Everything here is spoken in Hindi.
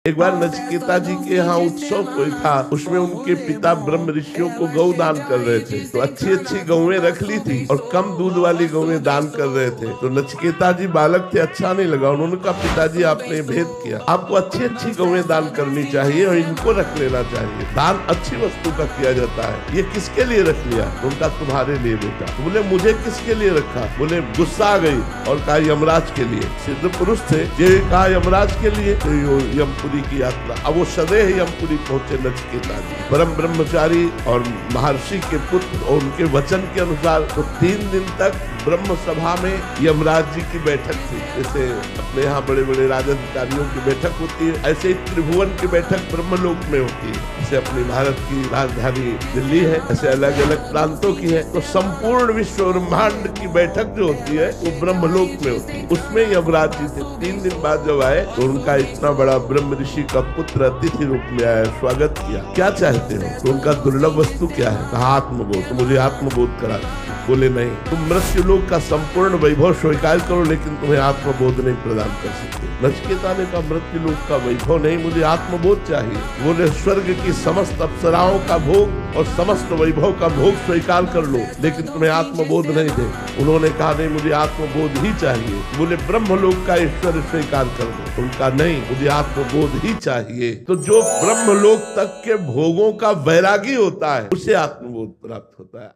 एक बार नचिकेता जी के यहाँ उत्सव कोई था, उसमें उनके पिता ब्रह्म ऋषियों को गौ दान कर रहे थे। तो अच्छी अच्छी गौएं रख ली थी और कम दूध वाली गौएं दान कर रहे थे। तो नचिकेता जी बालक थे, अच्छा नहीं लगा। उन्होंने कहा, पिताजी आपने भेद किया, आपको अच्छी अच्छी गौएं दान करनी चाहिए और इनको रख लेना चाहिए। दान अच्छी वस्तु का किया जाता है, ये किसके लिए रख लिया? तो उनका, तुम्हारे लिए बेटा। तो बोले, मुझे किसके लिए रखा? बोले, गुस्सा आ गई और कहा यमराज के लिए। सिद्ध पुरुष थे, ये कहा यमराज के लिए। तो यमपुरी की यात्रा, अब वो सदैव यमपुरी पहुंचे नचिकेता जी, परम ब्रह्मचारी और महर्षि के पुत्र, और उनके वचन के अनुसार तो 3 दिन तक ब्रह्म सभा में यमराज जी की बैठक थी। जैसे अपने यहाँ बड़े बड़े राजाधिकारियों की बैठक होती है, ऐसे ही त्रिभुवन की बैठक ब्रह्मलोक में होती है। जैसे अपनी भारत की राजधानी दिल्ली है, ऐसे अलग अलग प्रांतों की है। तो संपूर्ण विश्व ब्रह्मांड की बैठक जो होती है वो ब्रह्मलोक में होती है। उसमें यमराज जी थे। 3 दिन बाद जब आए तो उनका इतना बड़ा ब्रह्म ऋषि का पुत्र अतिथि रूप में आया, स्वागत किया। क्या चाहते हो? तो उनका दुर्लभ वस्तु क्या है? कहा, आत्मबोध। तो मुझे आत्मबोध करा। बोले, नहीं, तुम मृत्यु लोक का संपूर्ण वैभव स्वीकार करो, लेकिन तुम्हें आत्मबोध नहीं प्रदान कर सकते। नचिकेता ने कहा, मृत्यु लोक का वैभव नहीं, मुझे आत्मबोध चाहिए। बोले, स्वर्ग की समस्त अप्सराओं का भोग और समस्त वैभव का भोग स्वीकार कर लो, लेकिन तुम्हें आत्मबोध नहीं दे। उन्होंने कहा, नहीं, मुझे आत्मबोध ही चाहिए। बोले, ब्रह्मलोक का ईश्वर स्वीकार कर दो। उनका, नहीं, मुझे आत्मबोध ही चाहिए। तो जो ब्रह्मलोक तक के भोगों का वैरागी होता है, उसे आत्मबोध प्राप्त होता है।